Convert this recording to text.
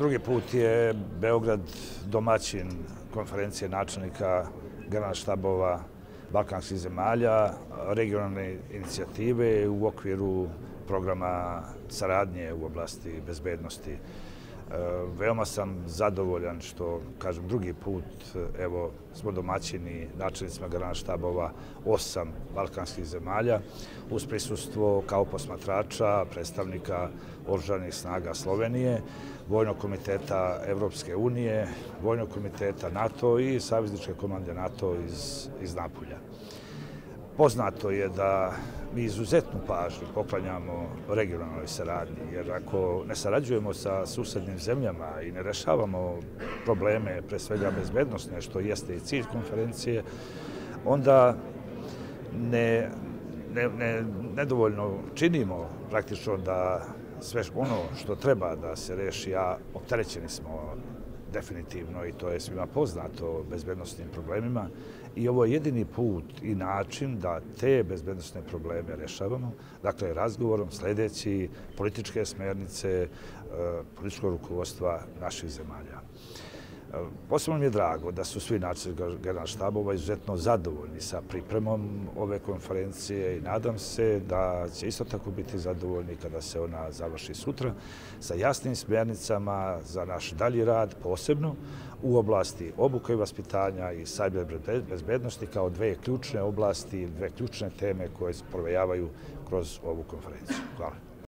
Drugi put je Beograd domaćin konferencije načelnika generalštabova balkanskih zemalja, regionalne inicijative u okviru programa saradnje u oblasti bezbednosti. Veoma sam zadovoljan što, kažem, drugi put evo, smo domaćini načelnicima generalštabova 8 balkanskih zemalja uz prisustvo kao posmatrača predstavnika Oružanih snaga Slovenije, Vojnog komiteta Evropske unije, Vojnog komiteta NATO i Savezničke komande NATO iz Napulja. Poznato je da mi izuzetnu pažnju poklanjamo regionalnoj saradnji, jer ako ne sarađujemo sa susednim zemljama i ne rešavamo probleme, pre svega bezbednosne, što jeste i cilj konferencije, onda nedovoljno činimo praktično da sve ono što treba da se reši, a opterećeni smo definitivno i to je svima poznato bezbednosnim problemima i ovo je jedini put i način da te bezbednosne probleme rešavamo, dakle razgovorom sledeći političke smernice političkog rukovodstva naših zemalja. Posebno mi je drago da su svi načelnici generalštabova izuzetno zadovoljni sa pripremom ove konferencije i nadam se da će isto tako biti zadovoljni kada se ona završi sutra sa jasnim smjernicama za naš dalji rad, posebno u oblasti obuke i vaspitanja i sajber bezbednosti kao dve ključne oblasti, dve ključne teme koje se provejavaju kroz ovu konferenciju. Hvala.